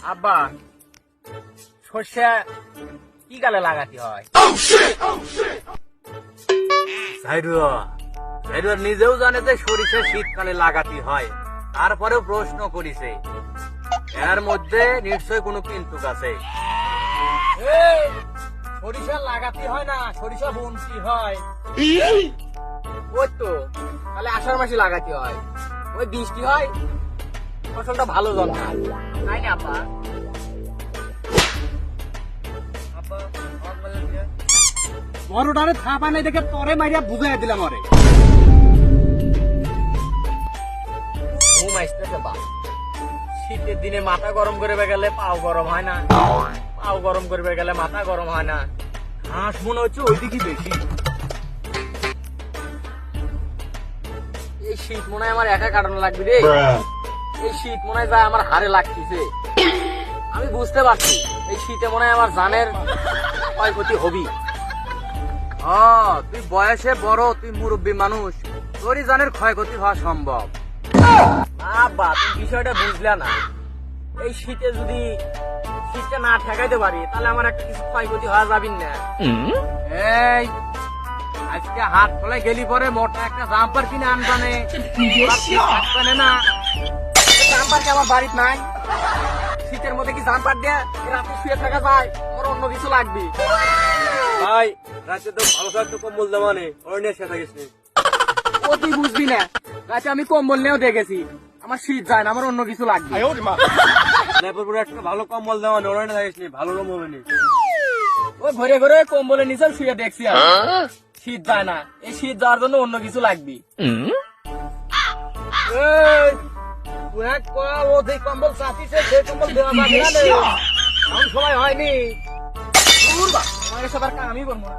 আব্বা সর্ষে কি গালে লাগাতে হয়? নিজেও জানে যে সরিষা শীতকালে লাগাতে হয়, তারপরেও প্রশ্ন করিছে। এর মধ্যে নিশ্চয় কোনো কিন্তু আছে। সরিষা লাগাতে হয় না, সরিষা বুনতে হয়। ওই তো, তাহলে আষাঢ় মাসে লাগাতে হয়। ওই বৃষ্টি হয়, ফসলটা ভালো জন্মায়, তাই না আব্বা? বড়টারে থাপা নাই দেখে তরে মারিয়া বুঝাই দিলাম আরে। ঘুম আসতেছে বা, শীতের দিনে মাথা গরম করবে গেলে পাও গরম হয় না, পাও গরম করবে গেলে মাথা গরম হয় না। হাঁস মনে হচ্ছে ওইদিকে বেশি। এই শীত মনে হয় আমার একা কাটানো লাগবে রে। এই শীত মনে হয় যায় আমার হাড়ে লাগতেছে। আমি বুঝতে পারছি এই শীতে মনে হয় আমার জানের ক্ষয়ক্ষতি হবি। তুই বয়সে বড়, তুই মুরব্বী মানুষ, তোরই জানের ক্ষয়ক্ষতি হওয়া সম্ভব। আব্বা তুমি বিষয়টা বুঝলা না। এই শীতে যদি শীতটা না ঠেকাইতে পারি তাহলে আমার একটা কিছু ক্ষয়ক্ষতি হওয়া যাবে না। এই আজকে হাত খোলায় গেলি পরে মোটা একটা জাম্পার কিনে আনবানে, থাকবে না। জাম্পার কি আমার বাড়িতে নাই? শীতের মধ্যে কি জাম্পার দিয়ে রাতে শুয়ে থাকা যায়? আমার অন্য কিছু লাগবে। ভাই রাতে তো ভালো থাকতো কম্বল দেওয়ানে, ওর নিয়ে সে থাকিস নি। ও তুই বুঝবি না, রাতে আমি কম্বল নিয়েও দেখেছি, আমার শীত যায় না, আমার অন্য কিছু লাগবে। লেপের পরে একটা ভালো কম্বল দেওয়ানে, ওর নিয়ে থাকিস নি, ভালো রুম হবে নি। ও ঘরে ঘরে কম্বলের নিচে শুয়ে দেখছি আমি, শীত যায় না। এই শীত যাওয়ার জন্য অন্য কিছু লাগবে। কম্বল চাপিছে, সে কম্বল দেওয়া যাবে না রে। এমন সময় হয়নি। দূর বা, আমার এসব আর কামই করবো না।